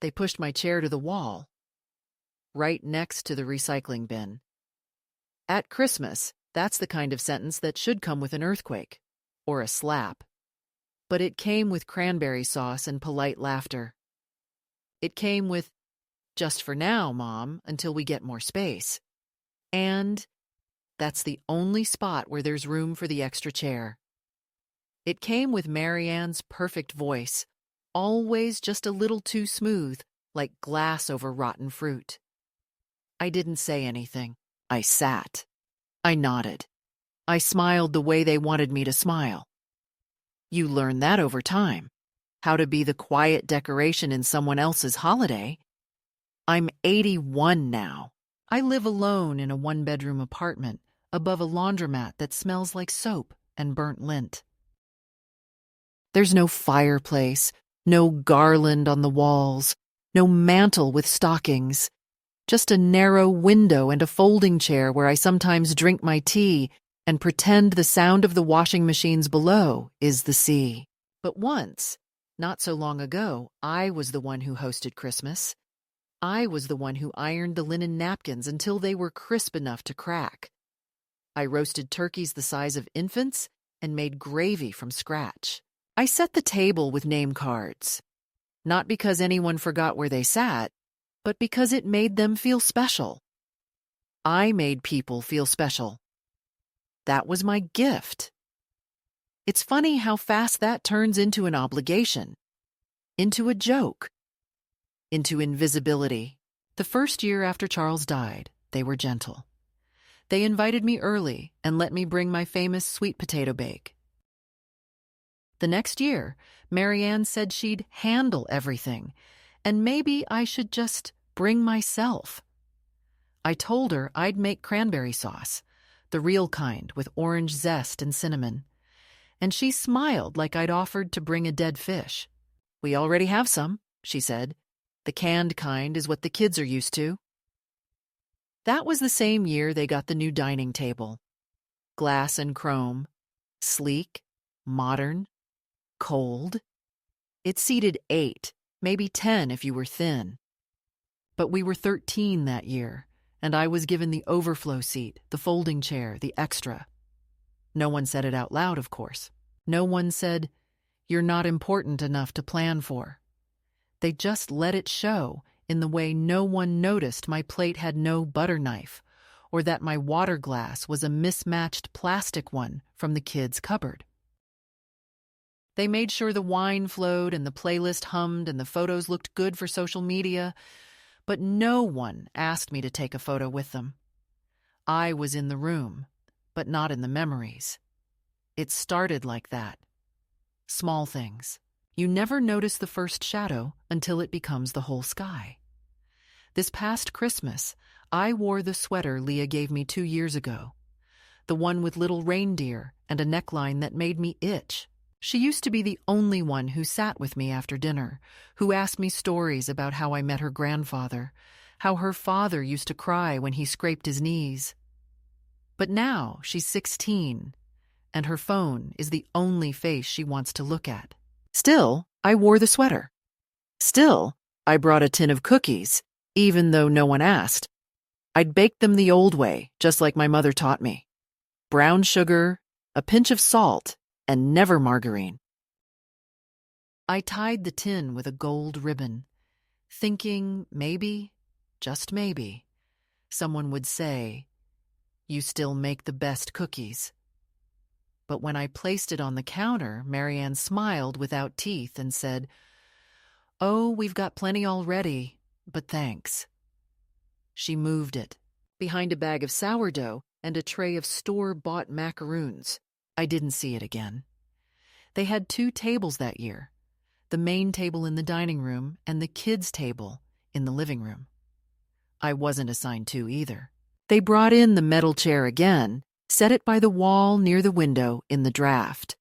They pushed my chair to the wall, right next to the recycling bin. At Christmas, that's the kind of sentence that should come with an earthquake, or a slap. But it came with cranberry sauce and polite laughter. It came with, "Just for now, Mom, until we get more space." And that's the only spot where there's room for the extra chair. It came with Marianne's perfect voice, always just a little too smooth, like glass over rotten fruit. I didn't say anything. I sat. I nodded. I smiled the way they wanted me to smile. You learn that over time. How to be the quiet decoration in someone else's holiday. I'm 81 now. I live alone in a one-bedroom apartment above a laundromat that smells like soap and burnt lint. There's no fireplace, no garland on the walls, no mantel with stockings, just a narrow window and a folding chair where I sometimes drink my tea and pretend the sound of the washing machines below is the sea. But once, not so long ago, I was the one who hosted Christmas. I was the one who ironed the linen napkins until they were crisp enough to crack. I roasted turkeys the size of infants and made gravy from scratch. I set the table with name cards, not because anyone forgot where they sat, but because it made them feel special. I made people feel special. That was my gift. It's funny how fast that turns into an obligation, into a joke, into invisibility. The first year after Charles died, they were gentle. They invited me early and let me bring my famous sweet potato bake. The next year, Marianne said she'd handle everything, and maybe I should just bring myself. I told her I'd make cranberry sauce, the real kind with orange zest and cinnamon, and she smiled like I'd offered to bring a dead fish. "We already have some," she said. "The canned kind is what the kids are used to." That was the same year they got the new dining table. Glass and chrome, sleek, modern, cold. It seated 8, maybe 10 if you were thin. But we were 13 that year, and I was given the overflow seat, the folding chair, the extra. No one said it out loud, of course. No one said, "You're not important enough to plan for." They just let it show in the way no one noticed my plate had no butter knife, or that my water glass was a mismatched plastic one from the kids' cupboard. They made sure the wine flowed and the playlist hummed and the photos looked good for social media, but no one asked me to take a photo with them. I was in the room, but not in the memories. It started like that. Small things. You never notice the first shadow until it becomes the whole sky. This past Christmas, I wore the sweater Leah gave me 2 years ago, the one with little reindeer and a neckline that made me itch. She used to be the only one who sat with me after dinner, who asked me stories about how I met her grandfather, how her father used to cry when he scraped his knees. But now she's 16, and her phone is the only face she wants to look at. Still, I wore the sweater. Still, I brought a tin of cookies, even though no one asked. I'd bake them the old way, just like my mother taught me. Brown sugar, a pinch of salt, and never margarine. I tied the tin with a gold ribbon, thinking maybe, just maybe, someone would say, "You still make the best cookies." But when I placed it on the counter, Marianne smiled without teeth and said, "Oh, we've got plenty already, but thanks." She moved it, behind a bag of sourdough and a tray of store-bought macaroons. I didn't see it again. They had 2 tables that year, the main table in the dining room and the kids' table in the living room. I wasn't assigned 2 either. They brought in the metal chair again, set it by the wall near the window in the draft,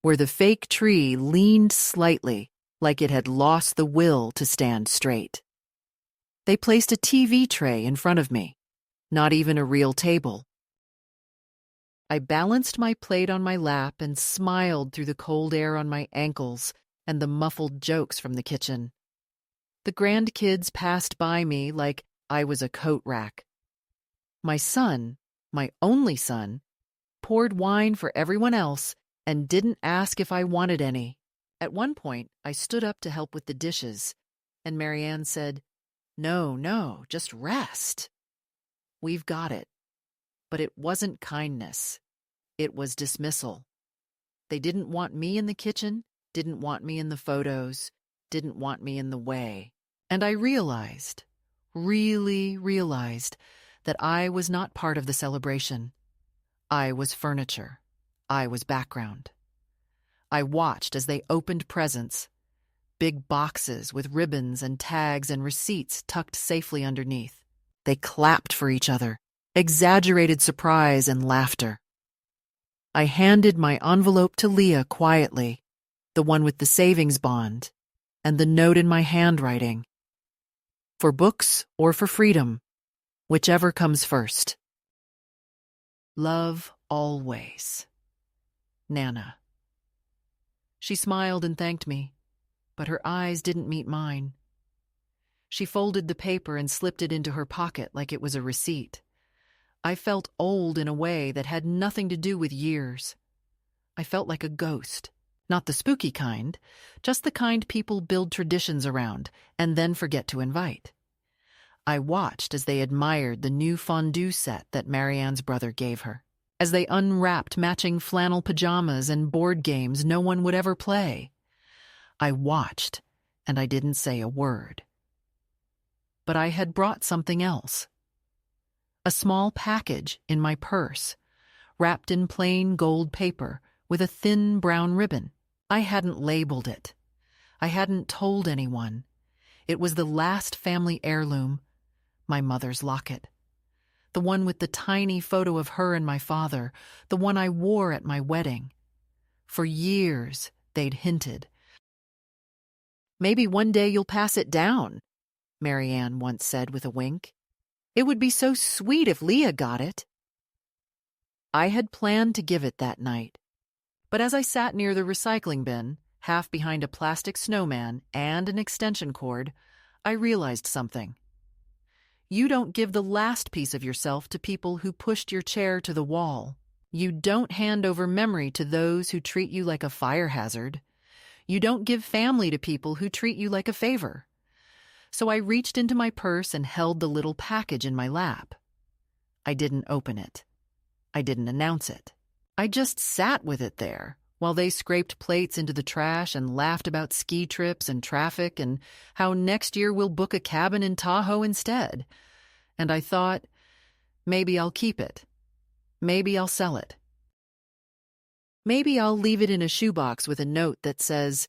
where the fake tree leaned slightly like it had lost the will to stand straight. They placed a TV tray in front of me, not even a real table. I balanced my plate on my lap and smiled through the cold air on my ankles and the muffled jokes from the kitchen. The grandkids passed by me like I was a coat rack. My son, my only son, poured wine for everyone else and didn't ask if I wanted any. At one point, I stood up to help with the dishes, and Marianne said, "No, no, just rest. We've got it." But it wasn't kindness. It was dismissal. They didn't want me in the kitchen, didn't want me in the photos, didn't want me in the way. And I realized, really realized, that I was not part of the celebration. I was furniture. I was background. I watched as they opened presents, big boxes with ribbons and tags and receipts tucked safely underneath. They clapped for each other, exaggerated surprise and laughter. I handed my envelope to Leah quietly, the one with the savings bond, and the note in my handwriting. For books or for freedom, whichever comes first. Love always. Nana. She smiled and thanked me, but her eyes didn't meet mine. She folded the paper and slipped it into her pocket like it was a receipt. I felt old in a way that had nothing to do with years. I felt like a ghost. Not the spooky kind, just the kind people build traditions around and then forget to invite. I watched as they admired the new fondue set that Marianne's brother gave her, as they unwrapped matching flannel pajamas and board games no one would ever play. I watched, and I didn't say a word. But I had brought something else. A small package in my purse, wrapped in plain gold paper with a thin brown ribbon. I hadn't labeled it. I hadn't told anyone. It was the last family heirloom, my mother's locket. The one with the tiny photo of her and my father, the one I wore at my wedding. For years, they'd hinted. "Maybe one day you'll pass it down," Marianne once said with a wink. "It would be so sweet if Leah got it." I had planned to give it that night, but as I sat near the recycling bin, half behind a plastic snowman and an extension cord, I realized something. You don't give the last piece of yourself to people who pushed your chair to the wall. You don't hand over memory to those who treat you like a fire hazard. You don't give family to people who treat you like a favor. So I reached into my purse and held the little package in my lap. I didn't open it. I didn't announce it. I just sat with it there while they scraped plates into the trash and laughed about ski trips and traffic and how next year we'll book a cabin in Tahoe instead. And I thought, maybe I'll keep it. Maybe I'll sell it. Maybe I'll leave it in a shoebox with a note that says,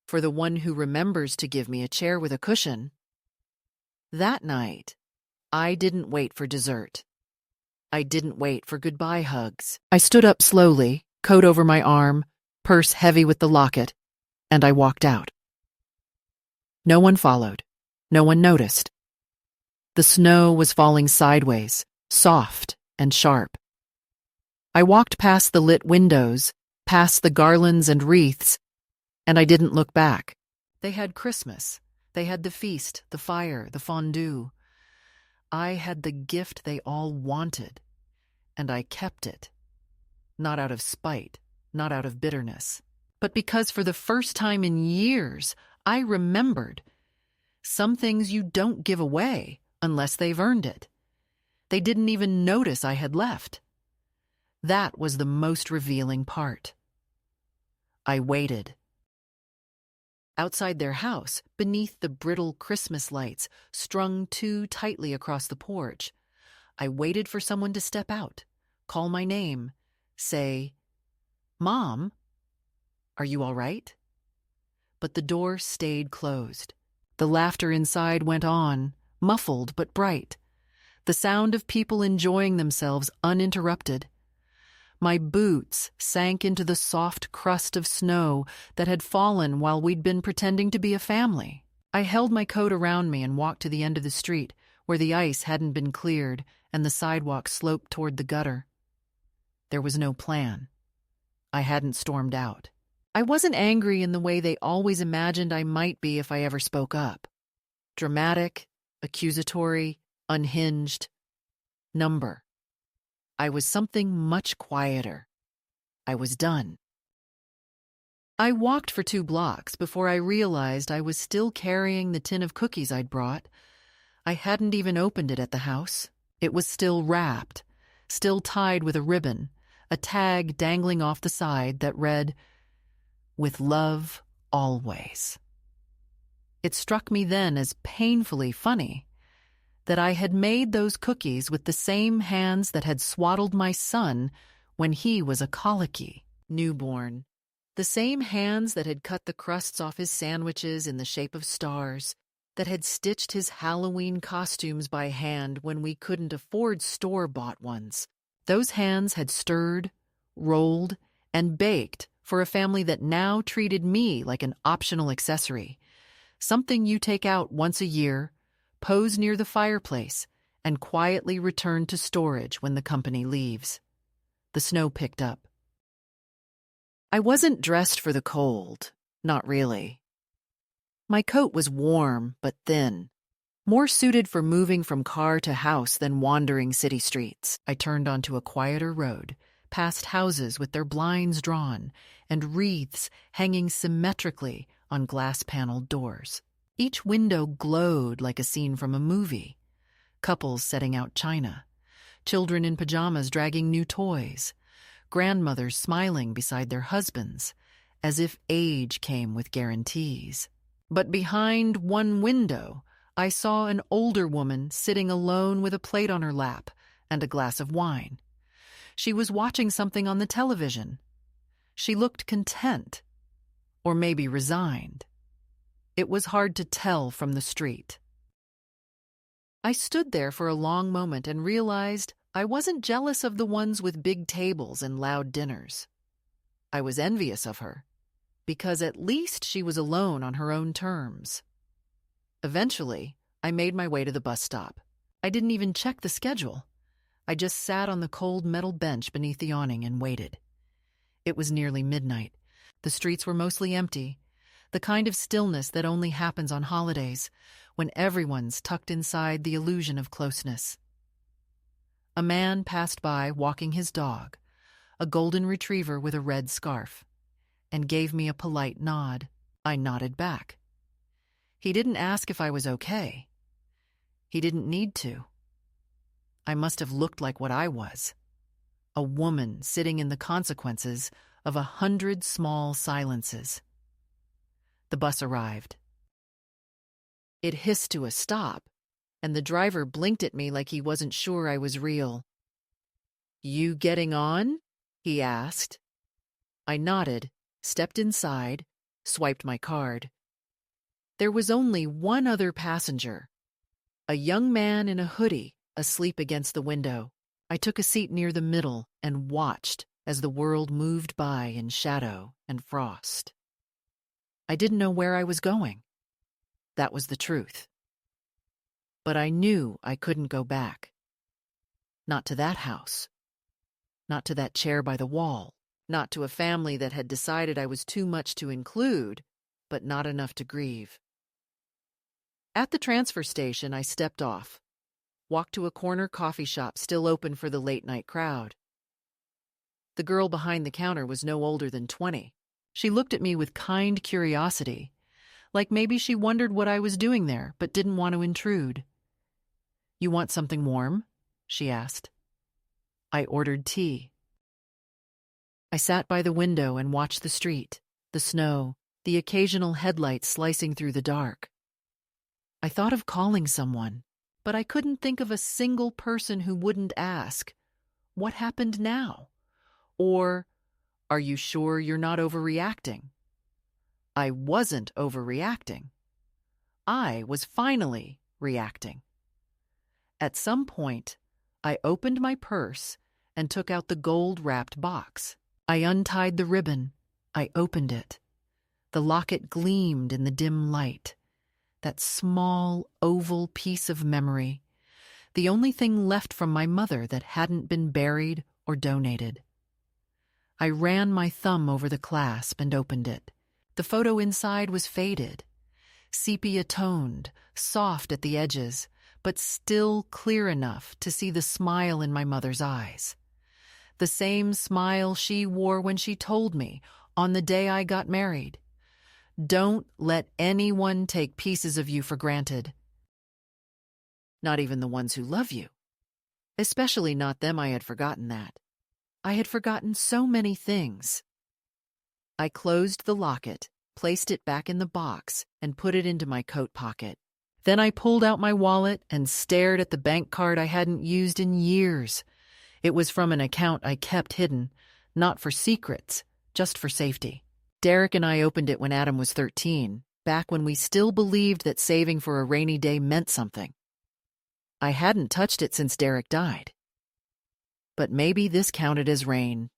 "For the one who remembers to give me a chair with a cushion." That night, I didn't wait for dessert. I didn't wait for goodbye hugs. I stood up slowly, coat over my arm, purse heavy with the locket, and I walked out. No one followed. No one noticed. The snow was falling sideways, soft and sharp. I walked past the lit windows, past the garlands and wreaths, and I didn't look back. They had Christmas. They had the feast, the fire, the fondue. I had the gift they all wanted, and I kept it. Not out of spite, not out of bitterness, but because for the first time in years, I remembered. Some things you don't give away unless they've earned it. They didn't even notice I had left. That was the most revealing part. I waited. Outside their house, beneath the brittle Christmas lights strung too tightly across the porch, I waited for someone to step out, call my name, say, "Mom, are you all right?" But the door stayed closed. The laughter inside went on, muffled but bright. The sound of people enjoying themselves uninterrupted. My boots sank into the soft crust of snow that had fallen while we'd been pretending to be a family. I held my coat around me and walked to the end of the street where the ice hadn't been cleared and the sidewalk sloped toward the gutter. There was no plan. I hadn't stormed out. I wasn't angry in the way they always imagined I might be if I ever spoke up. Dramatic, accusatory, unhinged. Number. I was something much quieter. I was done. I walked for 2 blocks before I realized I was still carrying the tin of cookies I'd brought. I hadn't even opened it at the house. It was still wrapped, still tied with a ribbon, a tag dangling off the side that read, "With love, always." It struck me then as painfully funny that I had made those cookies with the same hands that had swaddled my son when he was a colicky newborn. The same hands that had cut the crusts off his sandwiches in the shape of stars, that had stitched his Halloween costumes by hand when we couldn't afford store-bought ones. Those hands had stirred, rolled, and baked for a family that now treated me like an optional accessory, something you take out once a year, pose near the fireplace, and quietly return to storage when the company leaves. The snow picked up. I wasn't dressed for the cold, not really. My coat was warm but thin, more suited for moving from car to house than wandering city streets. I turned onto a quieter road, past houses with their blinds drawn and wreaths hanging symmetrically on glass-paneled doors. Each window glowed like a scene from a movie. Couples setting out china, children in pajamas dragging new toys, grandmothers smiling beside their husbands, as if age came with guarantees. But behind one window, I saw an older woman sitting alone with a plate on her lap and a glass of wine. She was watching something on the television. She looked content, or maybe resigned. It was hard to tell from the street. I stood there for a long moment and realized I wasn't jealous of the ones with big tables and loud dinners. I was envious of her, because at least she was alone on her own terms. Eventually, I made my way to the bus stop. I didn't even check the schedule. I just sat on the cold metal bench beneath the awning and waited. It was nearly midnight. The streets were mostly empty, the kind of stillness that only happens on holidays, when everyone's tucked inside the illusion of closeness. A man passed by walking his dog, a golden retriever with a red scarf, and gave me a polite nod. I nodded back. He didn't ask if I was okay. He didn't need to. I must have looked like what I was, a woman sitting in the consequences of 100 small silences. The bus arrived. It hissed to a stop, and the driver blinked at me like he wasn't sure I was real. "You getting on?" he asked. I nodded, stepped inside, swiped my card. There was only one other passenger, a young man in a hoodie asleep against the window. I took a seat near the middle and watched as the world moved by in shadow and frost. I didn't know where I was going. That was the truth. But I knew I couldn't go back. Not to that house. Not to that chair by the wall. Not to a family that had decided I was too much to include, but not enough to grieve. At the transfer station, I stepped off, walked to a corner coffee shop still open for the late-night crowd. The girl behind the counter was no older than 20. She looked at me with kind curiosity, like maybe she wondered what I was doing there but didn't want to intrude. "You want something warm?" she asked. I ordered tea. I sat by the window and watched the street, the snow, the occasional headlights slicing through the dark. I thought of calling someone, but I couldn't think of a single person who wouldn't ask, "What happened now?" Or, "Are you sure you're not overreacting?" I wasn't overreacting. I was finally reacting. At some point, I opened my purse and took out the gold-wrapped box. I untied the ribbon. I opened it. The locket gleamed in the dim light. That small, oval piece of memory, the only thing left from my mother that hadn't been buried or donated. I ran my thumb over the clasp and opened it. The photo inside was faded, sepia-toned, soft at the edges, but still clear enough to see the smile in my mother's eyes. The same smile she wore when she told me on the day I got married. Don't let anyone take pieces of you for granted. Not even the ones who love you. Especially not them. I had forgotten that. I had forgotten so many things. I closed the locket, placed it back in the box, and put it into my coat pocket. Then I pulled out my wallet and stared at the bank card I hadn't used in years. It was from an account I kept hidden, not for secrets, just for safety. Derek and I opened it when Adam was 13, back when we still believed that saving for a rainy day meant something. I hadn't touched it since Derek died. But maybe this counted as rain.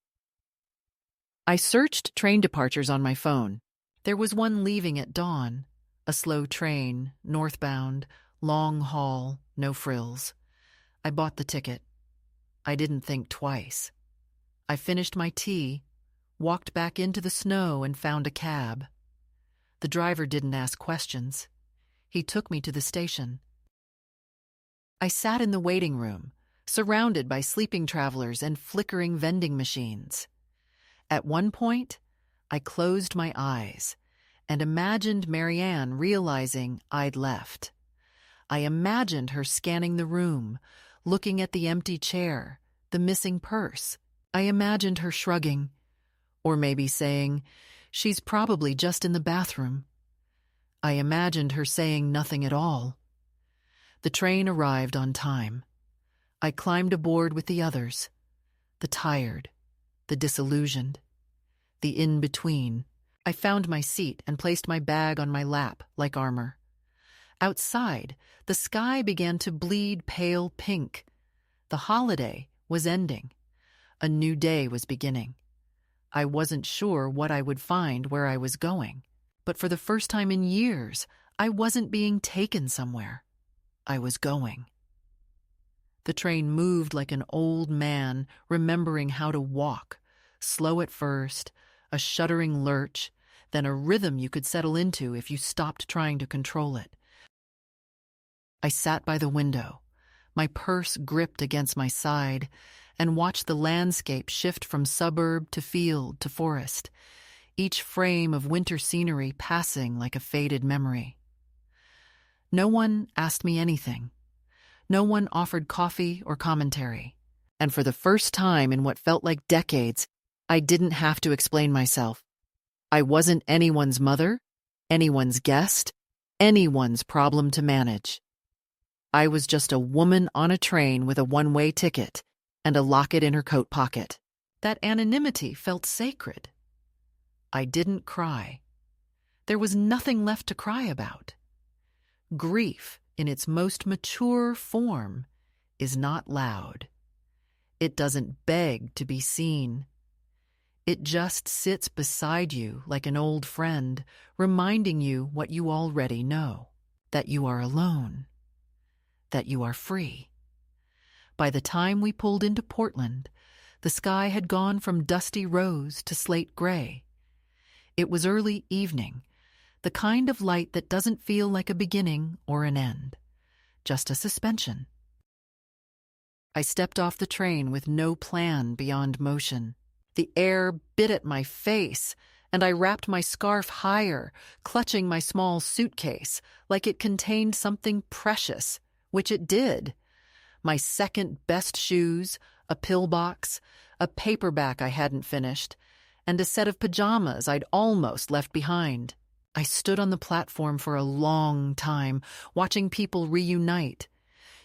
I searched train departures on my phone. There was one leaving at dawn. A slow train, northbound, long haul, no frills. I bought the ticket. I didn't think twice. I finished my tea, walked back into the snow and found a cab. The driver didn't ask questions. He took me to the station. I sat in the waiting room, surrounded by sleeping travelers and flickering vending machines. At one point, I closed my eyes and imagined Marianne realizing I'd left. I imagined her scanning the room, looking at the empty chair, the missing purse. I imagined her shrugging, or maybe saying, "She's probably just in the bathroom." I imagined her saying nothing at all. The train arrived on time. I climbed aboard with the others, the tired, the disillusioned, the in-between. I found my seat and placed my bag on my lap like armor. Outside, the sky began to bleed pale pink. The holiday was ending. A new day was beginning. I wasn't sure what I would find where I was going, but for the first time in years, I wasn't being taken somewhere. I was going. The train moved like an old man remembering how to walk, slow at first, a shuddering lurch, then a rhythm you could settle into if you stopped trying to control it. I sat by the window, my purse gripped against my side, and watched the landscape shift from suburb to field to forest, each frame of winter scenery passing like a faded memory. No one asked me anything. No one offered coffee or commentary. And for the first time in what felt like decades, I didn't have to explain myself. I wasn't anyone's mother, anyone's guest, anyone's problem to manage. I was just a woman on a train with a one-way ticket and a locket in her coat pocket. That anonymity felt sacred. I didn't cry. There was nothing left to cry about. Grief, in its most mature form, is not loud. It doesn't beg to be seen. It just sits beside you like an old friend, reminding you what you already know, that you are alone, that you are free. By the time we pulled into Portland, the sky had gone from dusty rose to slate gray. It was early evening, the kind of light that doesn't feel like a beginning or an end, just a suspension. I stepped off the train with no plan beyond motion. The air bit at my face, and I wrapped my scarf higher, clutching my small suitcase like it contained something precious, which it did. My second best shoes, a pillbox, a paperback I hadn't finished, and a set of pajamas I'd almost left behind. I stood on the platform for a long time, watching people reunite.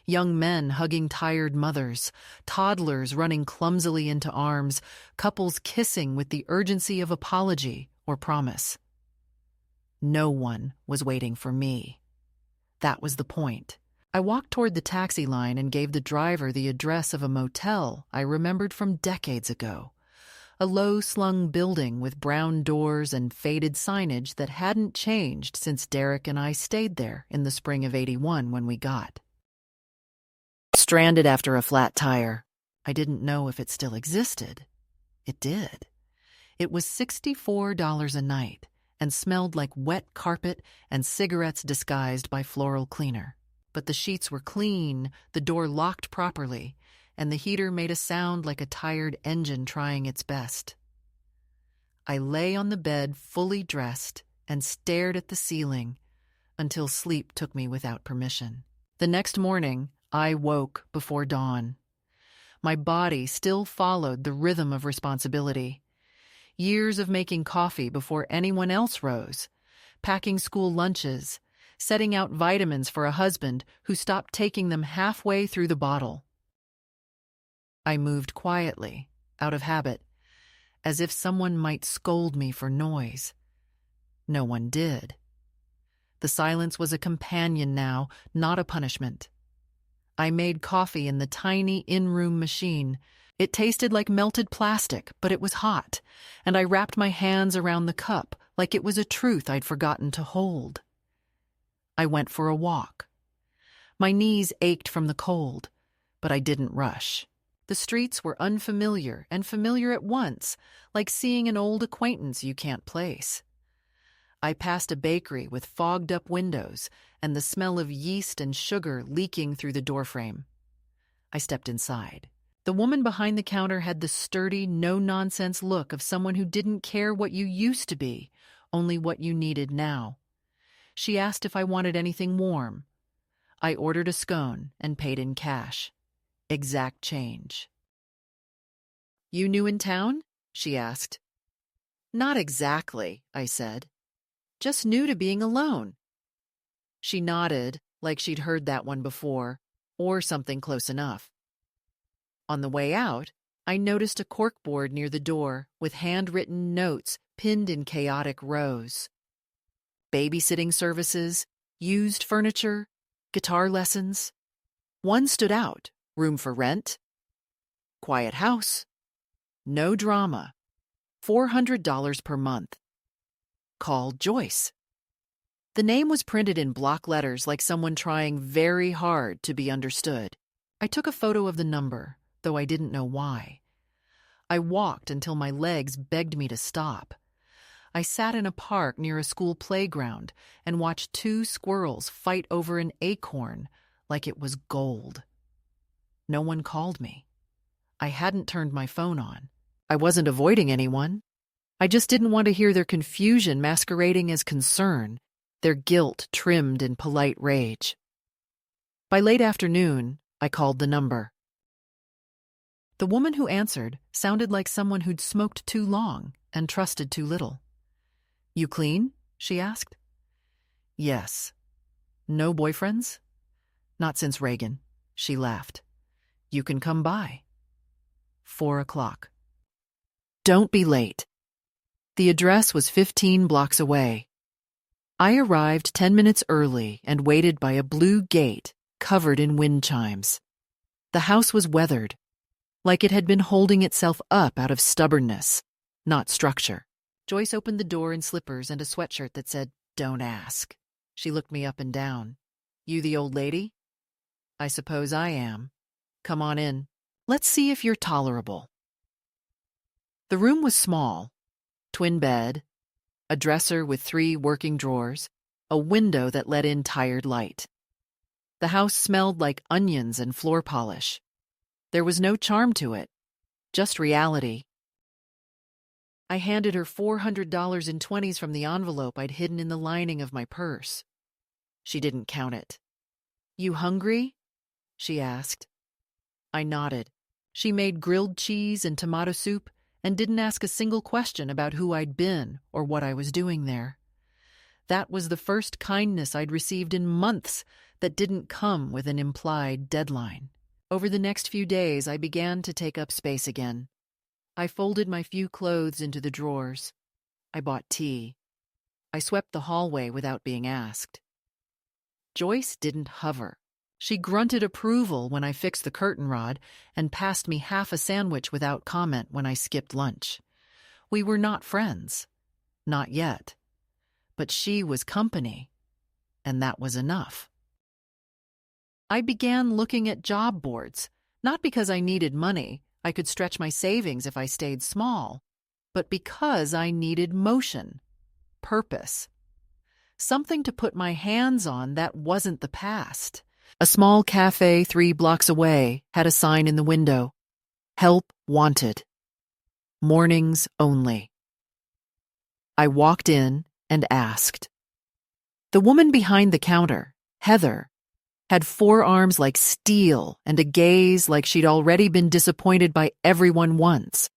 Young men hugging tired mothers, toddlers running clumsily into arms, couples kissing with the urgency of apology or promise. No one was waiting for me. That was the point. I walked toward the taxi line and gave the driver the address of a motel I remembered from decades ago. A low-slung building with brown doors and faded signage that hadn't changed since Derek and I stayed there in the spring of '81 when we got stranded after a flat tire. I didn't know if it still existed. It did. It was $64 a night, and smelled like wet carpet and cigarettes disguised by floral cleaner. But the sheets were clean, the door locked properly, and the heater made a sound like a tired engine trying its best. I lay on the bed fully dressed and stared at the ceiling until sleep took me without permission. The next morning, I woke before dawn. My body still followed the rhythm of responsibility. Years of making coffee before anyone else rose, packing school lunches, setting out vitamins for a husband who stopped taking them halfway through the bottle. I moved quietly, out of habit, as if someone might scold me for noise. No one did. The silence was a companion now, not a punishment. I made coffee in the tiny in-room machine. It tasted like melted plastic, but it was hot, and I wrapped my hands around the cup like it was a truth I'd forgotten to hold. I went for a walk. My knees ached from the cold, but I didn't rush. The streets were unfamiliar and familiar at once, like seeing an old acquaintance you can't place. I passed a bakery with fogged-up windows and the smell of yeast and sugar leaking through the doorframe. I stepped inside. The woman behind the counter had the sturdy, no-nonsense look of someone who didn't care what you used to be, only what you needed now. She asked if I wanted anything warm. I ordered a scone and paid in cash. Exact change. "You new in town?" she asked. "Not exactly," I said. "Just new to being alone." She nodded, like she'd heard that one before, or something close enough. On the way out, I noticed a corkboard near the door with handwritten notes pinned in chaotic rows. Babysitting services, used furniture, guitar lessons. One stood out: room for rent, quiet house, no drama, $400 per month. Call Joyce. The name was printed in block letters like someone trying very hard to be understood. I took a photo of the number, though I didn't know why. I walked until my legs begged me to stop. I sat in a park near a school playground and watched two squirrels fight over an acorn like it was gold. No one called me. I hadn't turned my phone on. I wasn't avoiding anyone. I just didn't want to hear their confusion masquerading as concern, their guilt trimmed in polite rage. By late afternoon, I called the number. The woman who answered sounded like someone who'd smoked too long and trusted too little. "You clean?" she asked. "Yes." "No boyfriends?" "Not since Reagan." She laughed. "You can come by." 4 o'clock. Don't be late. The address was 15 blocks away. I arrived 10 minutes early and waited by a blue gate covered in wind chimes. The house was weathered, like it had been holding itself up out of stubbornness, not structure. Joyce opened the door in slippers and a sweatshirt that said, "Don't ask." She looked me up and down. "You the old lady?" "I suppose I am. Come on in. Let's see if you're tolerable." The room was small. Twin bed, a dresser with 3 working drawers, a window that let in tired light. The house smelled like onions and floor polish. There was no charm to it, just reality. I handed her $400 in 20s from the envelope I'd hidden in the lining of my purse. She didn't count it. "You hungry?" she asked. I nodded. She made grilled cheese and tomato soup and didn't ask a single question about who I'd been or what I was doing there. That was the first kindness I'd received in months that didn't come with an implied deadline. Over the next few days, I began to take up space again. I folded my few clothes into the drawers. I bought tea. I swept the hallway without being asked. Joyce didn't hover. She grunted approval when I fixed the curtain rod and passed me half a sandwich without comment when I skipped lunch. We were not friends. Not yet. But she was company, and that was enough. I began looking at job boards, not because I needed money, I could stretch my savings if I stayed small, but because I needed motion. purpose. Something to put my hands on that wasn't the past. A small cafe 3 blocks away had a sign in the window. Help wanted. Mornings only. I walked in and asked. The woman behind the counter, Heather, had forearms like steel and a gaze like she'd already been disappointed by everyone once.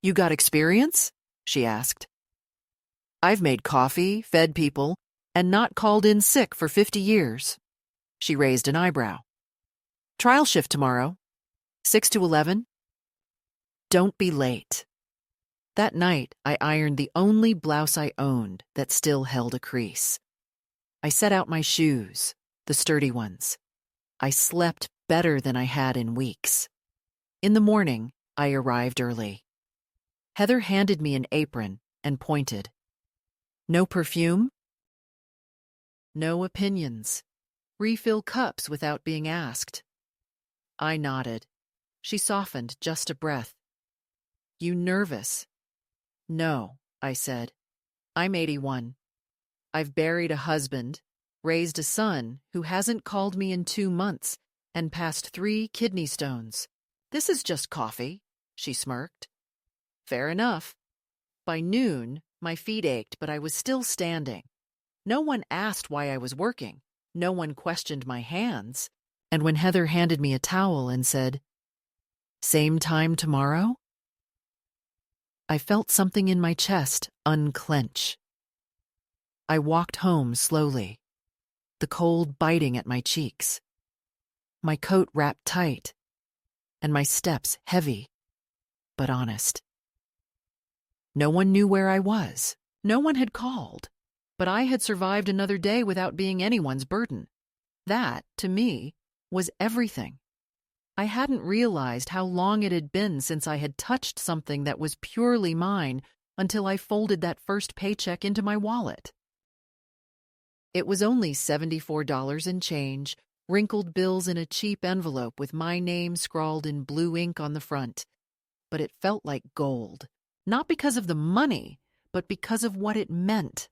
"You got experience?" she asked. "I've made coffee, fed people, and not called in sick for 50 years. She raised an eyebrow. "Trial shift tomorrow, 6 to 11. Don't be late." That night, I ironed the only blouse I owned that still held a crease. I set out my shoes, the sturdy ones. I slept better than I had in weeks. In the morning, I arrived early. Heather handed me an apron and pointed. "No perfume? No opinions. Refill cups without being asked." I nodded. She softened just a breath. "You nervous?" "No," I said. "I'm 81. I've buried a husband, raised a son who hasn't called me in 2 months, and passed 3 kidney stones. This is just coffee," she smirked. Fair enough. By noon, my feet ached, but I was still standing. No one asked why I was working. No one questioned my hands. And when Heather handed me a towel and said, "Same time tomorrow?" I felt something in my chest unclench. I walked home slowly, the cold biting at my cheeks, my coat wrapped tight, and my steps heavy, but honest. No one knew where I was. No one had called, but I had survived another day without being anyone's burden. That, to me, was everything. I hadn't realized how long it had been since I had touched something that was purely mine until I folded that first paycheck into my wallet. It was only $74 and change, wrinkled bills in a cheap envelope with my name scrawled in blue ink on the front. But it felt like gold, not because of the money, but because of what it meant.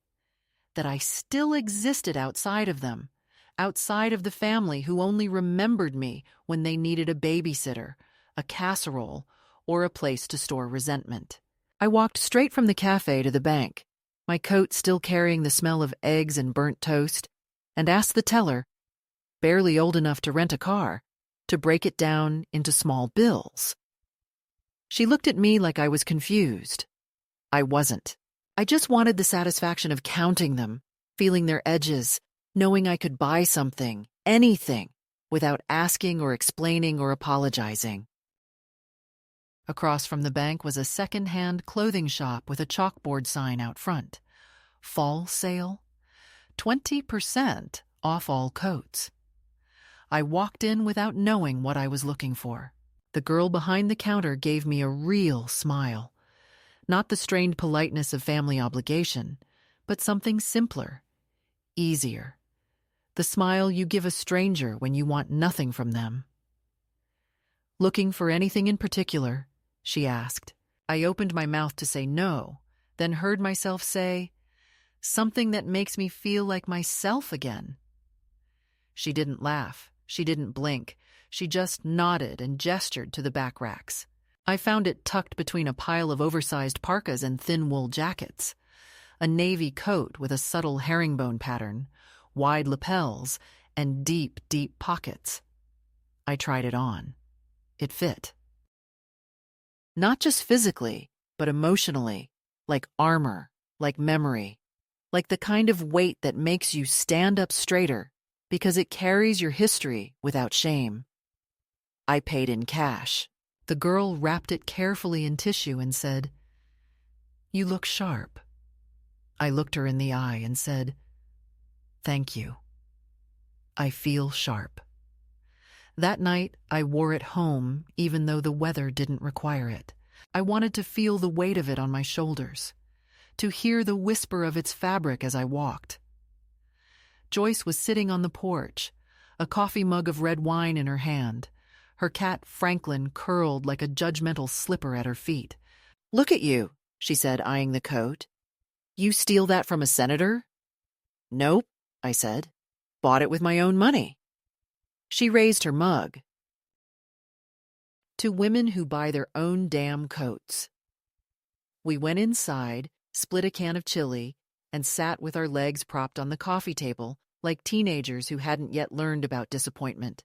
That I still existed outside of them, outside of the family who only remembered me when they needed a babysitter, a casserole, or a place to store resentment. I walked straight from the cafe to the bank, my coat still carrying the smell of eggs and burnt toast, and asked the teller, barely old enough to rent a car, to break it down into small bills. She looked at me like I was confused. I wasn't. I just wanted the satisfaction of counting them, feeling their edges, knowing I could buy something, anything, without asking or explaining or apologizing. Across from the bank was a second-hand clothing shop with a chalkboard sign out front. Fall sale? 20% off all coats. I walked in without knowing what I was looking for. The girl behind the counter gave me a real smile. Not the strained politeness of family obligation, but something simpler, easier. The smile you give a stranger when you want nothing from them. "Looking for anything in particular?" she asked. I opened my mouth to say no, then heard myself say, "Something that makes me feel like myself again." She didn't laugh. She didn't blink. She just nodded and gestured to the back racks. I found it tucked between a pile of oversized parkas and thin wool jackets. A navy coat with a subtle herringbone pattern, wide lapels, and deep, deep pockets. I tried it on. It fit. Not just physically, but emotionally, like armor, like memory, like the kind of weight that makes you stand up straighter because it carries your history without shame. I paid in cash. The girl wrapped it carefully in tissue and said, "You look sharp." I looked her in the eye and said, "Thank you. I feel sharp." That night, I wore it home even though the weather didn't require it. I wanted to feel the weight of it on my shoulders, to hear the whisper of its fabric as I walked. Joyce was sitting on the porch, a coffee mug of red wine in her hand, her cat Franklin curled like a judgmental slipper at her feet. "Look at you," she said, eyeing the coat. You steal that from a senator? Nope, I said. Bought it with my own money. She raised her mug. To women who buy their own damn coats. We went inside, split a can of chili, and sat with our legs propped on the coffee table like teenagers who hadn't yet learned about disappointment.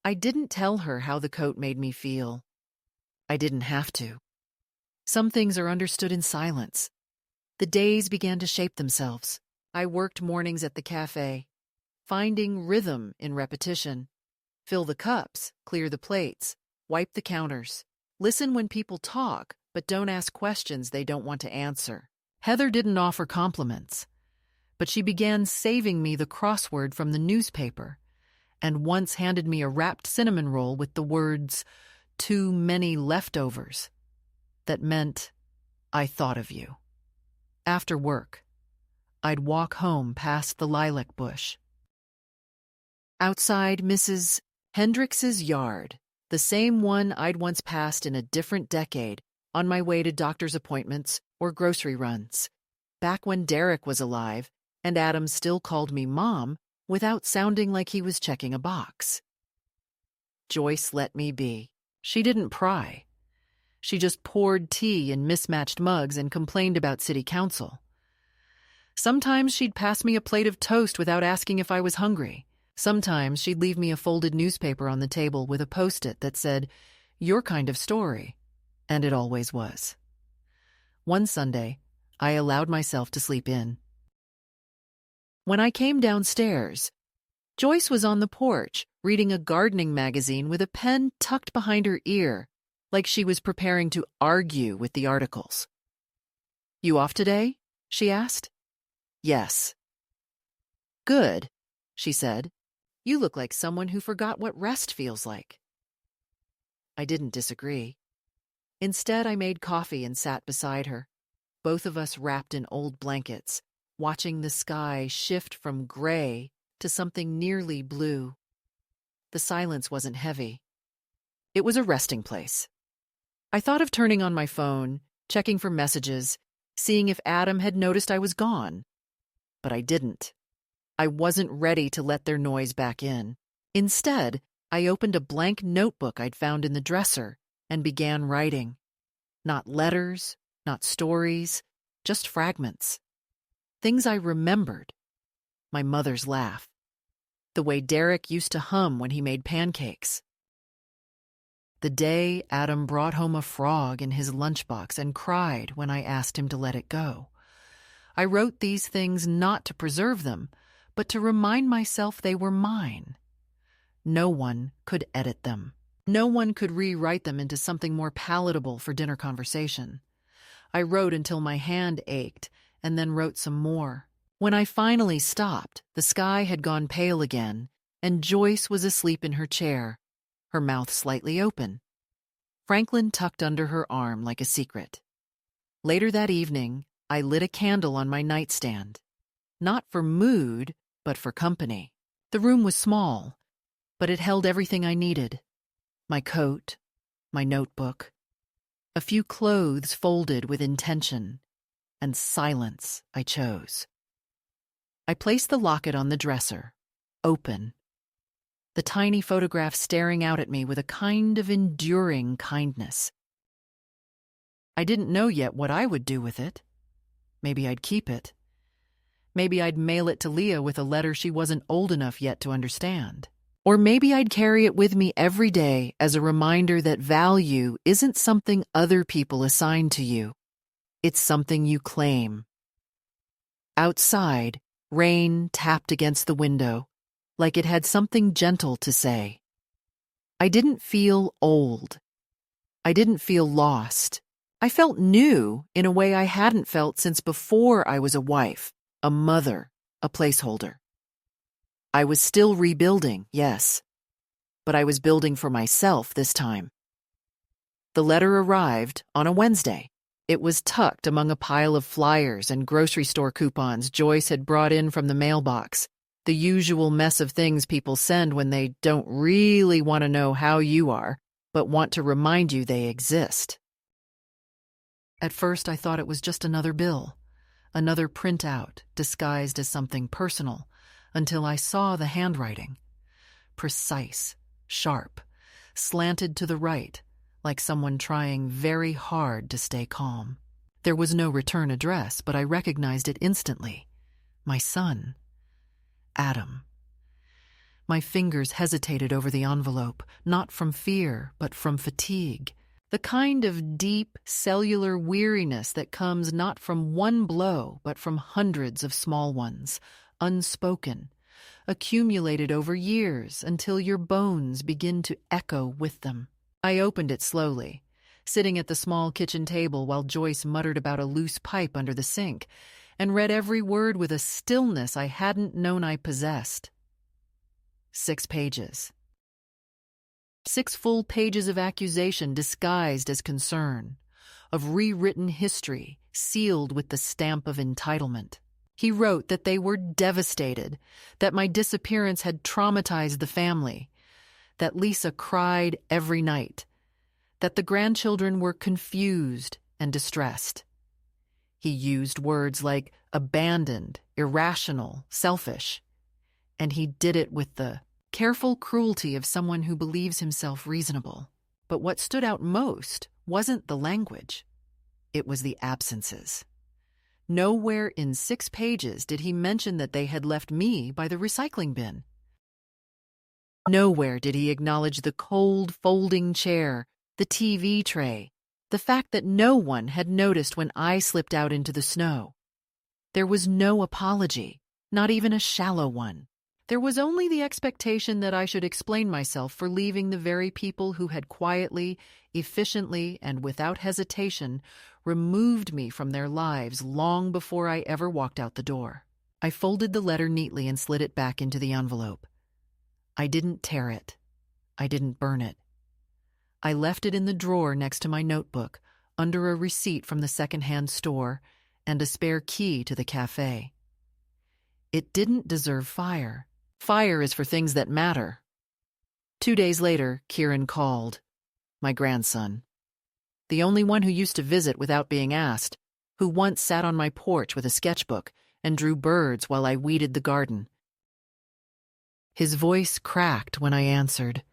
I didn't tell her how the coat made me feel. I didn't have to. Some things are understood in silence. The days began to shape themselves. I worked mornings at the cafe, finding rhythm in repetition. Fill the cups, clear the plates, wipe the counters. Listen when people talk, but don't ask questions they don't want to answer. Heather didn't offer compliments, but she began saving me the crossword from the newspaper, and once handed me a wrapped cinnamon roll with the words, "Too many leftovers." That meant, I thought of you. After work, I'd walk home past the lilac bush. Outside Mrs. Hendricks's yard, the same one I'd once passed in a different decade on my way to doctor's appointments or grocery runs, back when Derek was alive and Adam still called me Mom without sounding like he was checking a box. Joyce let me be. She didn't pry. She just poured tea in mismatched mugs and complained about city council. Sometimes she'd pass me a plate of toast without asking if I was hungry. Sometimes she'd leave me a folded newspaper on the table with a Post-it that said, "Your kind of story." And it always was. One Sunday, I allowed myself to sleep in. When I came downstairs, Joyce was on the porch, reading a gardening magazine with a pen tucked behind her ear, like she was preparing to argue with the articles. "You off today?" she asked. "Yes." "Good," she said. "You look like someone who forgot what rest feels like." I didn't disagree. Instead, I made coffee and sat beside her, both of us wrapped in old blankets, watching the sky shift from gray to something nearly blue. The silence wasn't heavy. It was a resting place. I thought of turning on my phone, checking for messages, seeing if Adam had noticed I was gone. But I didn't. I wasn't ready to let their noise back in. Instead, I opened a blank notebook I'd found in the dresser and began writing. Not letters, not stories, just fragments. Things I remembered. My mother's laugh. The way Derek used to hum when he made pancakes. The day Adam brought home a frog in his lunchbox and cried when I asked him to let it go. I wrote these things not to preserve them, but to remind myself they were mine. No one could edit them. No one could rewrite them into something more palatable for dinner conversation. I wrote until my hand ached, and then wrote some more. When I finally stopped, the sky had gone pale again, and Joyce was asleep in her chair, her mouth slightly open. Franklin tucked under her arm like a secret. Later that evening, I lit a candle on my nightstand. Not for mood, but for company. The room was small, but it held everything I needed. My coat, my notebook, a few clothes folded with intention, and silence I chose. I placed the locket on the dresser, open, the tiny photograph staring out at me with a kind of enduring kindness. I didn't know yet what I would do with it. Maybe I'd keep it. Maybe I'd mail it to Leah with a letter she wasn't old enough yet to understand. Or maybe I'd carry it with me every day as a reminder that value isn't something other people assign to you. It's something you claim. Outside, rain tapped against the window, like it had something gentle to say. I didn't feel old. I didn't feel lost. I felt new in a way I hadn't felt since before I was a wife, a mother, a placeholder. I was still rebuilding, yes, but I was building for myself this time. The letter arrived on a Wednesday. It was tucked among a pile of flyers and grocery store coupons Joyce had brought in from the mailbox, the usual mess of things people send when they don't really want to know how you are, but want to remind you they exist. At first, I thought it was just another bill, another printout disguised as something personal, until I saw the handwriting. Precise, sharp, slanted to the right, like someone trying very hard to stay calm. There was no return address, but I recognized it instantly. My son, Adam. My fingers hesitated over the envelope, not from fear, but from fatigue. The kind of deep, cellular weariness that comes not from one blow, but from hundreds of small ones, unspoken, accumulated over years until your bones begin to echo with them. I opened it slowly, sitting at the small kitchen table while Joyce muttered about a loose pipe under the sink, and read every word with a stillness I hadn't known I possessed. 6 pages. 6 full pages of accusation disguised as concern, of rewritten history sealed with the stamp of entitlement. He wrote that they were devastated, that my disappearance had traumatized the family, that Lisa cried every night, that the grandchildren were confused and distressed. He used words like abandoned, irrational, selfish, and he did it with the careful cruelty of someone who believes himself reasonable. But what stood out most wasn't the language. It was the absences. Nowhere in 6 pages did he mention that they had left me by the recycling bin. Nowhere did he acknowledge the cold folding chair, the TV tray, the fact that no one had noticed when I slipped out into the snow. There was no apology, not even a shallow one. There was only the expectation that I should explain myself for leaving the very people who had quietly, efficiently, and without hesitation removed me from their lives long before I ever walked out the door. I folded the letter neatly and slid it back into the envelope. I didn't tear it. I didn't burn it. I left it in the drawer next to my notebook, under a receipt from the second-hand store and a spare key to the cafe. It didn't deserve fire. Fire is for things that matter. 2 days later, Kieran called. My grandson. The only one who used to visit without being asked, who once sat on my porch with a sketchbook and drew birds while I weeded the garden. His voice cracked when I answered,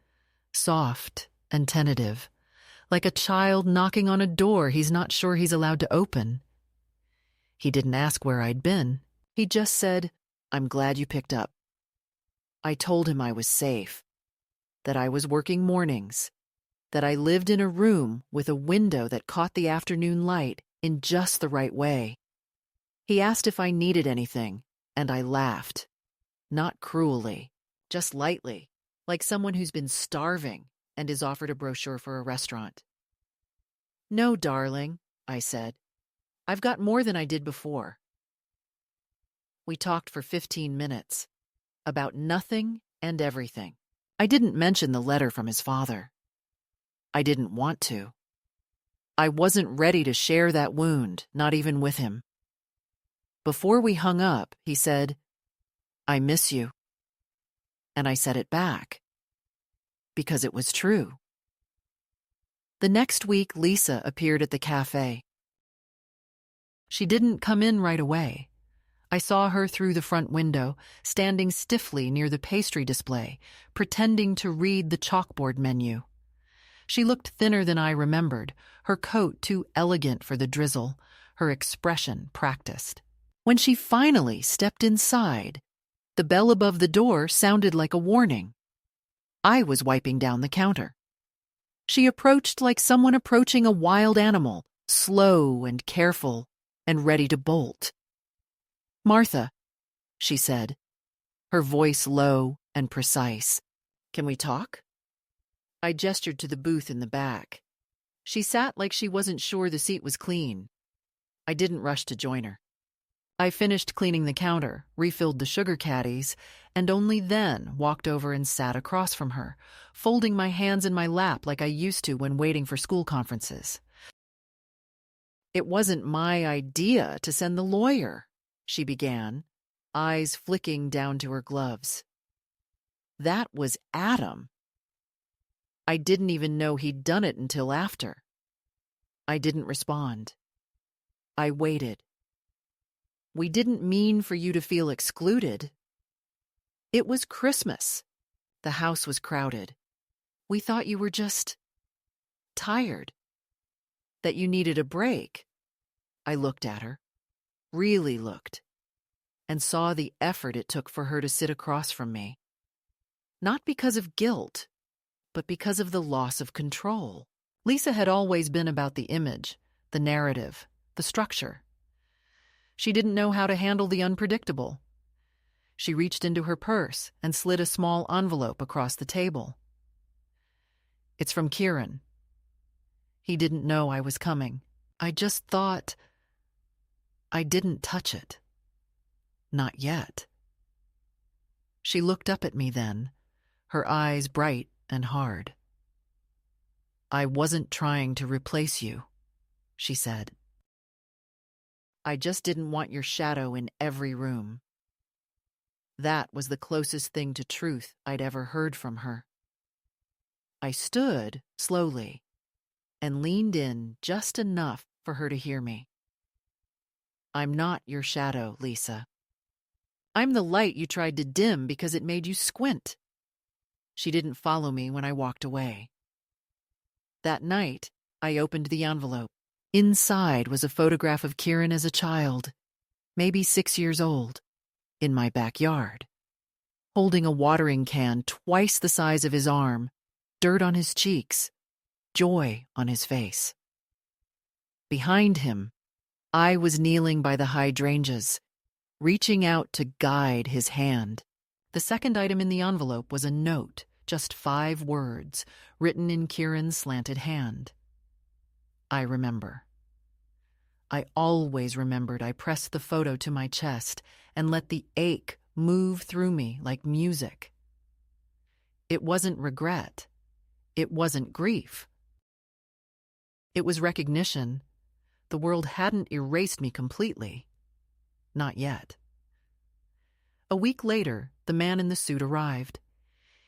soft and tentative, like a child knocking on a door he's not sure he's allowed to open. He didn't ask where I'd been. He just said, "I'm glad you picked up." I told him I was safe, that I was working mornings, that I lived in a room with a window that caught the afternoon light in just the right way. He asked if I needed anything, and I laughed. Not cruelly, just lightly, like someone who's been starving and is offered a brochure for a restaurant. "No, darling," I said. "I've got more than I did before." We talked for 15 minutes, about nothing and everything. I didn't mention the letter from his father. I didn't want to. I wasn't ready to share that wound, not even with him. Before we hung up, he said, "I miss you." And I said it back, because it was true. The next week, Lisa appeared at the cafe. She didn't come in right away. I saw her through the front window, standing stiffly near the pastry display, pretending to read the chalkboard menu. She looked thinner than I remembered, her coat too elegant for the drizzle, her expression practiced. When she finally stepped inside, the bell above the door sounded like a warning. I was wiping down the counter. She approached like someone approaching a wild animal, slow and careful and ready to bolt. "Martha," she said, her voice low and precise. "Can we talk?" I gestured to the booth in the back. She sat like she wasn't sure the seat was clean. I didn't rush to join her. I finished cleaning the counter, refilled the sugar caddies, and only then walked over and sat across from her, folding my hands in my lap like I used to when waiting for school conferences. "It wasn't my idea to send the lawyer," she began, eyes flicking down to her gloves. "That was Adam. I didn't even know he'd done it until after." I didn't respond. I waited. We didn't mean for you to feel excluded. It was Christmas. The house was crowded. We thought you were just tired, that you needed a break. I looked at her, really looked, and saw the effort it took for her to sit across from me. Not because of guilt, but because of the loss of control. Lisa had always been about the image, the narrative, the structure. She didn't know how to handle the unpredictable. She reached into her purse and slid a small envelope across the table. It's from Kieran. He didn't know I was coming. I just thought I didn't touch it. Not yet. She looked up at me then, her eyes bright and hard. I wasn't trying to replace you, she said. I just didn't want your shadow in every room. That was the closest thing to truth I'd ever heard from her. I stood slowly and leaned in just enough for her to hear me. I'm not your shadow, Lisa. I'm the light you tried to dim because it made you squint. She didn't follow me when I walked away. That night, I opened the envelope. Inside was a photograph of Kieran as a child, maybe 6 years old, in my backyard, holding a watering can twice the size of his arm, dirt on his cheeks, joy on his face. Behind him, I was kneeling by the hydrangeas, reaching out to guide his hand. The second item in the envelope was a note, just 5 words, written in Kieran's slanted hand. I remember. I always remembered I pressed the photo to my chest and let the ache move through me like music. It wasn't regret. It wasn't grief. It was recognition. The world hadn't erased me completely. Not yet. A week later, the man in the suit arrived.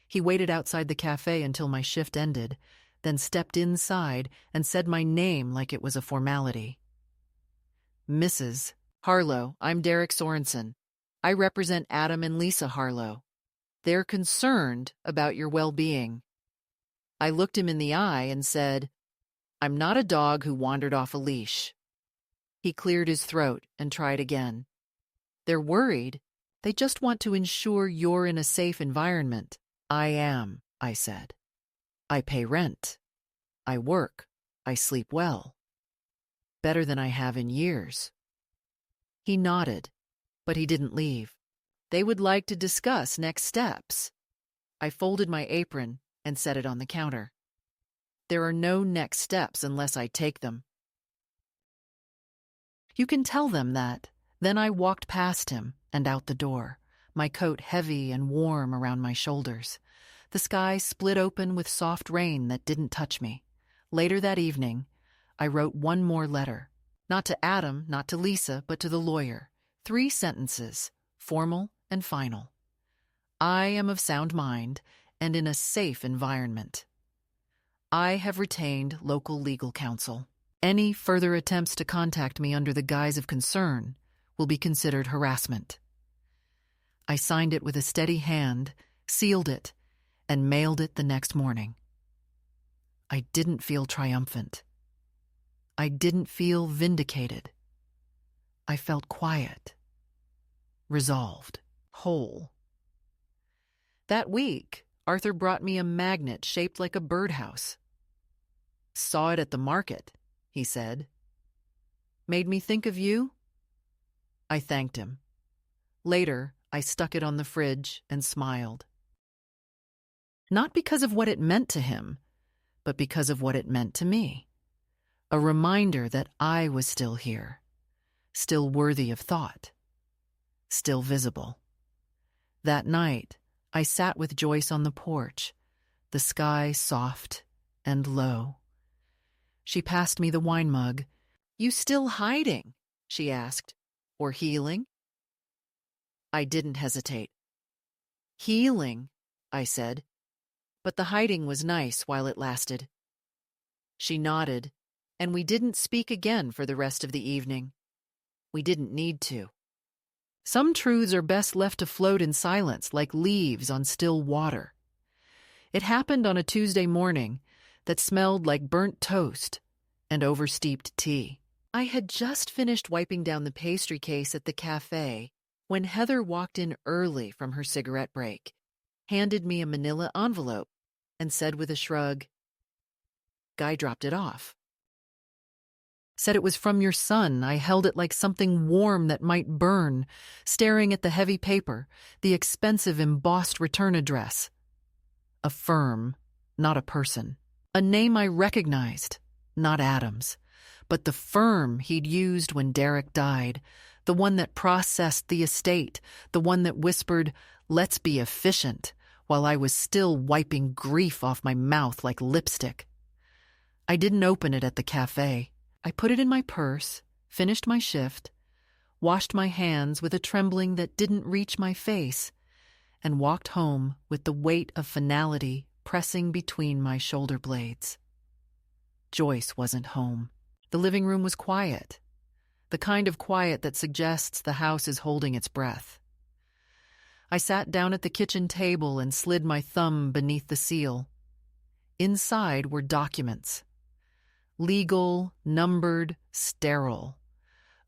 He waited outside the cafe until my shift ended, then stepped inside and said my name like it was a formality. Mrs. Harlow, I'm Derek Sorensen. I represent Adam and Lisa Harlow. They're concerned about your well-being. I looked him in the eye and said, I'm not a dog who wandered off a leash. He cleared his throat and tried again. They're worried. They just want to ensure you're in a safe environment. I am, I said. I pay rent. I work. I sleep well. Better than I have in years. He nodded, but he didn't leave. They would like to discuss next steps. I folded my apron and set it on the counter. There are no next steps unless I take them. You can tell them that. Then I walked past him and out the door, my coat heavy and warm around my shoulders. The sky split open with soft rain that didn't touch me. Later that evening, I wrote one more letter. Not to Adam, not to Lisa, but to the lawyer. 3 sentences, formal and final. I am of sound mind and in a safe environment. I have retained local legal counsel. Any further attempts to contact me under the guise of concern will be considered harassment. I signed it with a steady hand, sealed it, and mailed it the next morning. I didn't feel triumphant. I didn't feel vindicated. I felt quiet, resolved, whole. That week, Arthur brought me a magnet shaped like a birdhouse. Saw it at the market, he said. Made me think of you? I thanked him. Later, I stuck it on the fridge and smiled. Not because of what it meant to him, but because of what it meant to me. A reminder that I was still here, still worthy of thought, still visible. That night, I sat with Joyce on the porch, the sky soft and low. She passed me the wine mug. You still hiding? She asked. Or healing? I didn't hesitate. Healing, I said. But the hiding was nice while it lasted. She nodded, and we didn't speak again for the rest of the evening. We didn't need to. Some truths are best left to float in silence like leaves on still water. It happened on a Tuesday morning that smelled like burnt toast and oversteeped tea. I had just finished wiping down the pastry case at the cafe when Heather walked in early from her cigarette break, handed me a manila envelope, and said with a shrug, "Guy dropped it off. Said it was from your son." I held it like something warm that might burn, staring at the heavy paper, the expensive embossed return address. A firm, not a person. A name I recognized, not Adams, but the firm he'd used when Derek died, the one that processed the estate, the one that whispered, "Let's be efficient," while I was still wiping grief off my mouth like lipstick. I didn't open it at the cafe. I put it in my purse, finished my shift, washed my hands with a trembling that didn't reach my face, and walked home with the weight of finality pressing between my shoulder blades. Joyce wasn't home. The living room was quiet, the kind of quiet that suggests the house is holding its breath. I sat down at the kitchen table and slid my thumb beneath the seal. Inside were documents. Legal, numbered, sterile.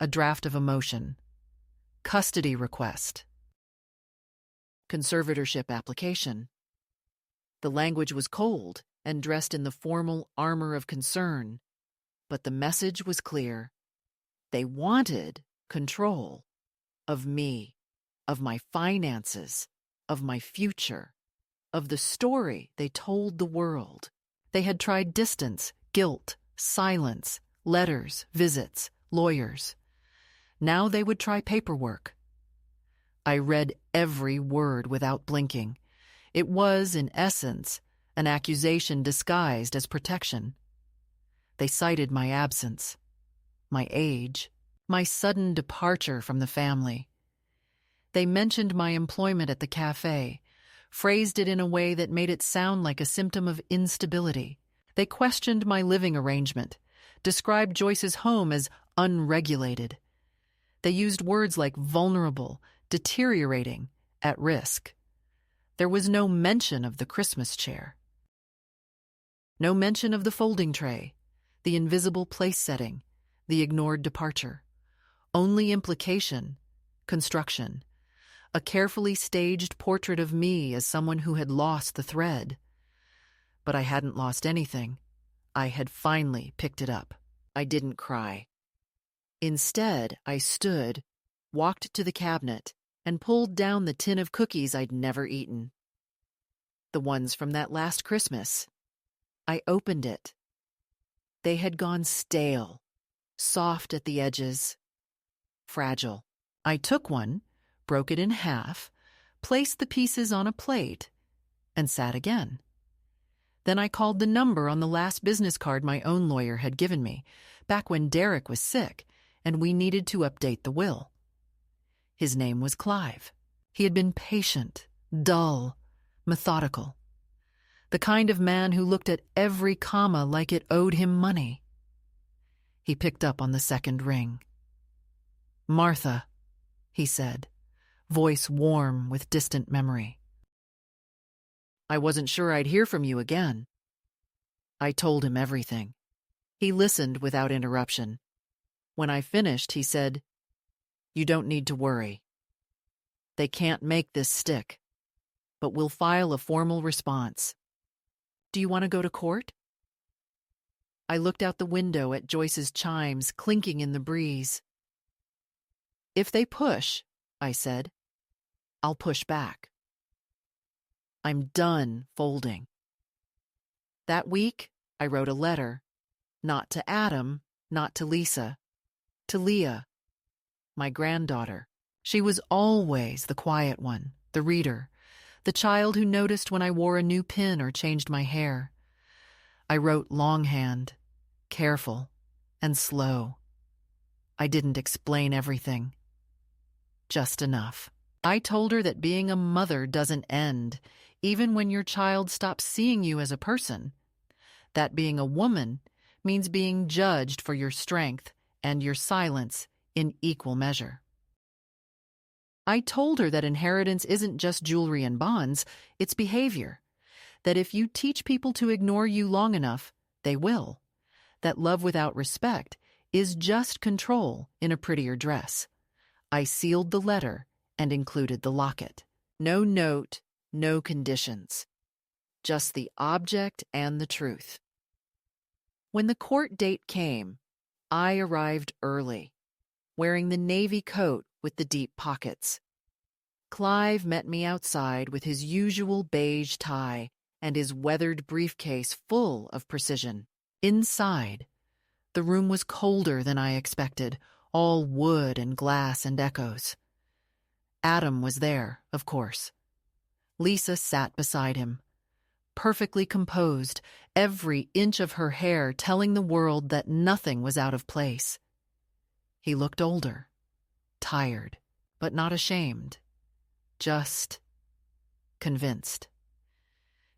A draft of a motion. Custody request. Conservatorship application. The language was cold and dressed in the formal armor of concern, but the message was clear. They wanted control of me, of my finances, of my future, of the story they told the world. They had tried distance, guilt, silence, letters, visits, lawyers. Now they would try paperwork. I read every word without blinking. It was, in essence, an accusation disguised as protection. They cited my absence, my age, my sudden departure from the family. They mentioned my employment at the cafe, phrased it in a way that made it sound like a symptom of instability. They questioned my living arrangement, described Joyce's home as unregulated. They used words like vulnerable, deteriorating, at risk. There was no mention of the Christmas chair. No mention of the folding tray, the invisible place setting, the ignored departure. Only implication, construction, a carefully staged portrait of me as someone who had lost the thread. But I hadn't lost anything. I had finally picked it up. I didn't cry. Instead, I stood, walked to the cabinet, and pulled down the tin of cookies I'd never eaten. The ones from that last Christmas. I opened it. They had gone stale, soft at the edges, fragile. I took one, broke it in half, placed the pieces on a plate, and sat again. Then I called the number on the last business card my own lawyer had given me, back when Derek was sick and we needed to update the will. His name was Clive. He had been patient, dull, methodical. The kind of man who looked at every comma like it owed him money. He picked up on the second ring. "Martha," he said, voice warm with distant memory. "I wasn't sure I'd hear from you again." I told him everything. He listened without interruption. When I finished, he said, "You don't need to worry. They can't make this stick, but we'll file a formal response. Do you want to go to court?" I looked out the window at Joyce's chimes clinking in the breeze. "If they push," I said, "I'll push back. I'm done folding." That week, I wrote a letter, not to Adam, not to Lisa, to Leah, my granddaughter. She was always the quiet one, the reader, the child who noticed when I wore a new pin or changed my hair. I wrote longhand, careful, and slow. I didn't explain everything. Just enough. I told her that being a mother doesn't end, even when your child stops seeing you as a person. That being a woman means being judged for your strength and your silence in equal measure. I told her that inheritance isn't just jewelry and bonds, it's behavior. That if you teach people to ignore you long enough, they will. That love without respect is just control in a prettier dress. I sealed the letter and included the locket. No note, no conditions. Just the object and the truth. When the court date came, I arrived early, wearing the navy coat with the deep pockets. Clive met me outside with his usual beige tie and his weathered briefcase full of precision. Inside, the room was colder than I expected, all wood and glass and echoes. Adam was there, of course. Lisa sat beside him, perfectly composed, every inch of her hair telling the world that nothing was out of place. He looked older, tired, but not ashamed, just convinced.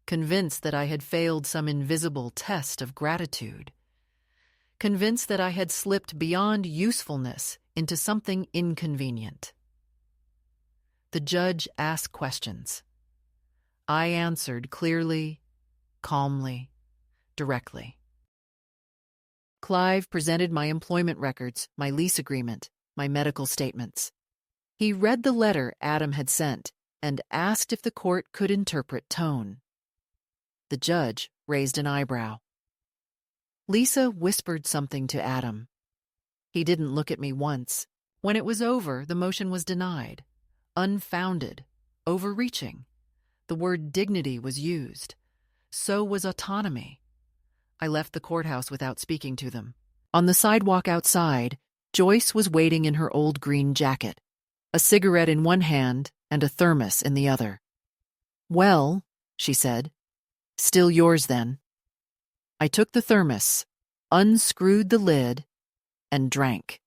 Convinced that I had failed some invisible test of gratitude. Convinced that I had slipped beyond usefulness into something inconvenient. The judge asked questions. I answered clearly, calmly, directly. Clive presented my employment records, my lease agreement, my medical statements. He read the letter Adam had sent and asked if the court could interpret tone. The judge raised an eyebrow. Lisa whispered something to Adam. He didn't look at me once. When it was over, the motion was denied. Unfounded, overreaching. The word dignity was used. So was autonomy. I left the courthouse without speaking to them. On the sidewalk outside, Joyce was waiting in her old green jacket, a cigarette in one hand and a thermos in the other. "Well," she said, "still yours then." I took the thermos, unscrewed the lid, and drank.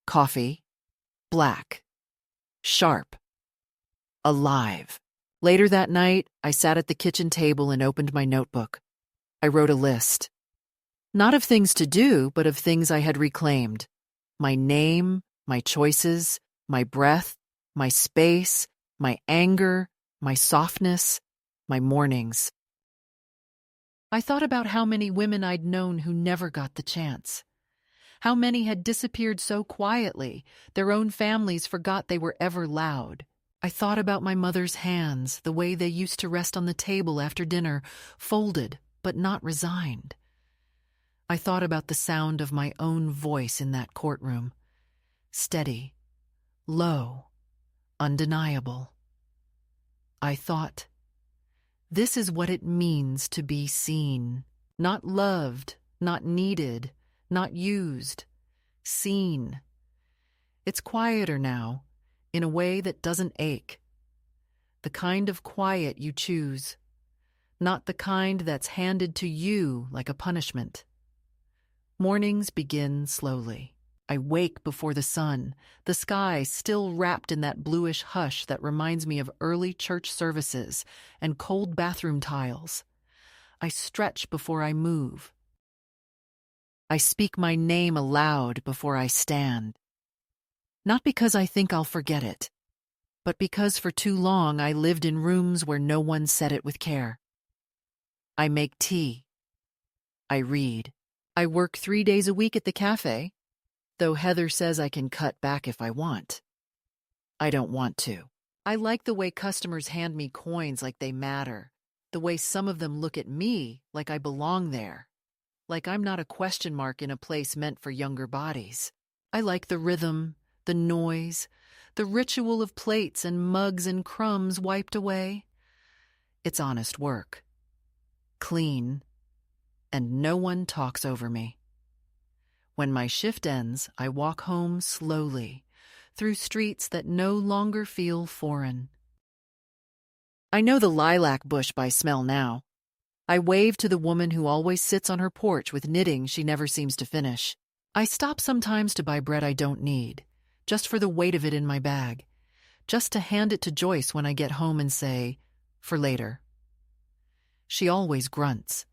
Coffee, black, sharp, alive. Later that night, I sat at the kitchen table and opened my notebook. I wrote a list. Not of things to do, but of things I had reclaimed. My name, my choices, my breath, my space, my anger, my softness, my mornings. I thought about how many women I'd known who never got the chance. How many had disappeared so quietly, their own families forgot they were ever loud. I thought about my mother's hands, the way they used to rest on the table after dinner, folded but not resigned. I thought about the sound of my own voice in that courtroom. Steady, low, undeniable. I thought, this is what it means to be seen. Not loved, not needed, not used. Seen. It's quieter now, in a way that doesn't ache. The kind of quiet you choose. Not the kind that's handed to you like a punishment. Mornings begin slowly. I wake before the sun, the sky still wrapped in that bluish hush that reminds me of early church services and cold bathroom tiles. I stretch before I move. I speak my name aloud before I stand. Not because I think I'll forget it, but because for too long I lived in rooms where no one said it with care. I make tea. I read. I work 3 days a week at the cafe, though Heather says I can cut back if I want. I don't want to. I like the way customers hand me coins like they matter, the way some of them look at me like I belong there, like I'm not a question mark in a place meant for younger bodies. I like the rhythm, the noise, the ritual of plates and mugs and crumbs wiped away. It's honest work. Clean. And no one talks over me. When my shift ends, I walk home slowly, through streets that no longer feel foreign. I know the lilac bush by smell now. I wave to the woman who always sits on her porch with knitting she never seems to finish. I stop sometimes to buy bread I don't need, just for the weight of it in my bag, just to hand it to Joyce when I get home and say, for later. She always grunts,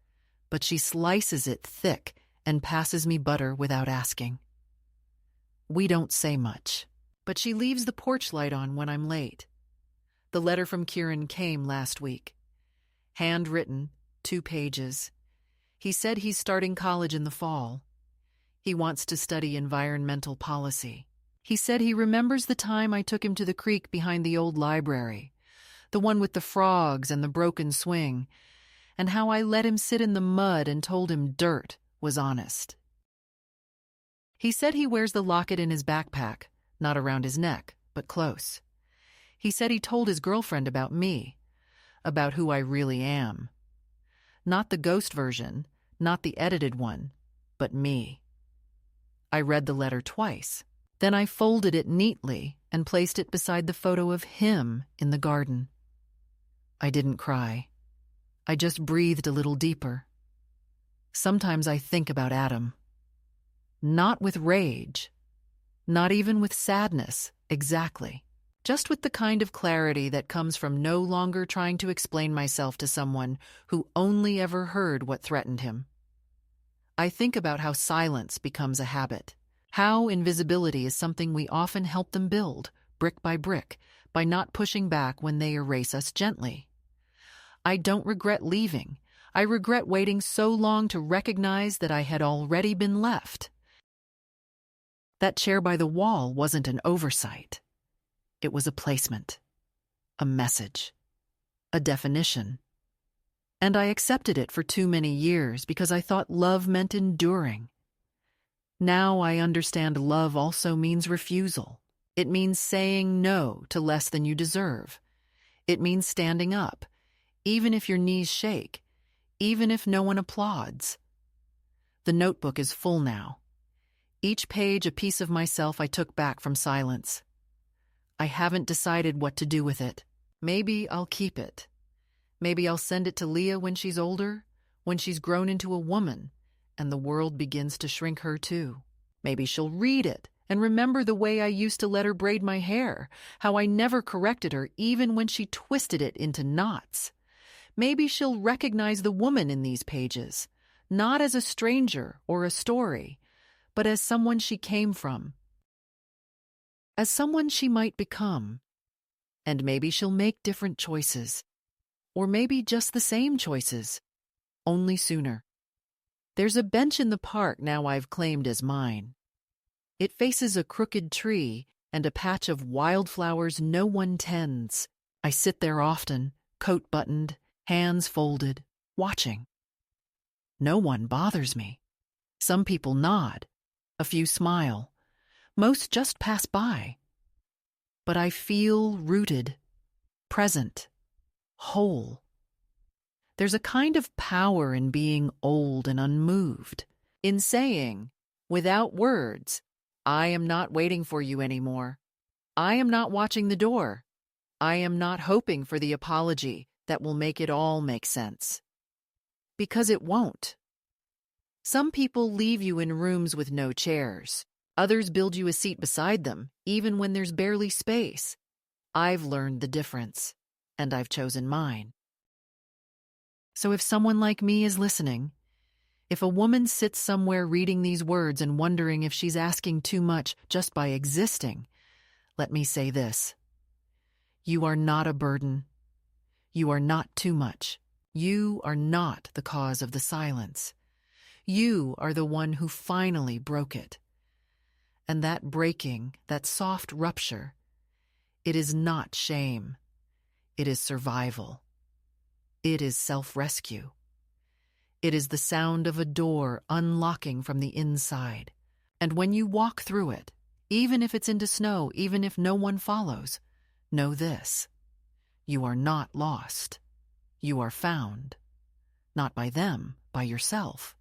but she slices it thick and passes me butter without asking. We don't say much. but she leaves the porch light on when I'm late. The letter from Kieran came last week. Handwritten, 2 pages. He said he's starting college in the fall. He wants to study environmental policy. He said he remembers the time I took him to the creek behind the old library, the one with the frogs and the broken swing, and how I let him sit in the mud and told him dirt was honest. He said he wears the locket in his backpack, not around his neck, but close. He said he told his girlfriend about me, about who I really am. Not the ghost version, not the edited one, but me. I read the letter twice. Then I folded it neatly and placed it beside the photo of him in the garden. I didn't cry. I just breathed a little deeper. Sometimes I think about Adam. Not with rage, not even with sadness, exactly. Just with the kind of clarity that comes from no longer trying to explain myself to someone who only ever heard what threatened him. I think about how silence becomes a habit, how invisibility is something we often help them build, brick by not pushing back when they erase us gently. I don't regret leaving. I regret waiting so long to recognize that I had already been left. That chair by the wall wasn't an oversight. It was a placement, a message, a definition. And I accepted it for too many years because I thought love meant enduring. Now I understand love also means refusal. It means saying no to less than you deserve. It means standing up, even if your knees shake, even if no one applauds. The notebook is full now. Each page a piece of myself I took back from silence. I haven't decided what to do with it. Maybe I'll keep it. Maybe I'll send it to Leah when she's older, when she's grown into a woman, and the world begins to shrink her too. Maybe she'll read it and remember the way I used to let her braid my hair, how I never corrected her even when she twisted it into knots. Maybe she'll recognize the woman in these pages, not as a stranger or a story, but as someone she came from, as someone she might become. And maybe she'll make different choices, or maybe just the same choices, only sooner. There's a bench in the park now I've claimed as mine. It faces a crooked tree and a patch of wildflowers no one tends. I sit there often, coat buttoned, hands folded, watching. No one bothers me. Some people nod, a few smile, most just pass by. But I feel rooted, present, whole. There's a kind of power in being old and unmoved, in saying, without words, I am not waiting for you anymore. I am not watching the door. I am not hoping for the apology that will make it all make sense. Because it won't. Some people leave you in rooms with no chairs. Others build you a seat beside them, even when there's barely space. I've learned the difference, and I've chosen mine. So if someone like me is listening, if a woman sits somewhere reading these words and wondering if she's asking too much just by existing, let me say this. You are not a burden. You are not too much. You are not the cause of the silence. You are the one who finally broke it. And that breaking, that soft rupture, it is not shame. It is survival. It is self-rescue. It is the sound of a door unlocking from the inside. And when you walk through it, even if it's into snow, even if no one follows, know this. You are not lost. You are found. Not by them, by yourself.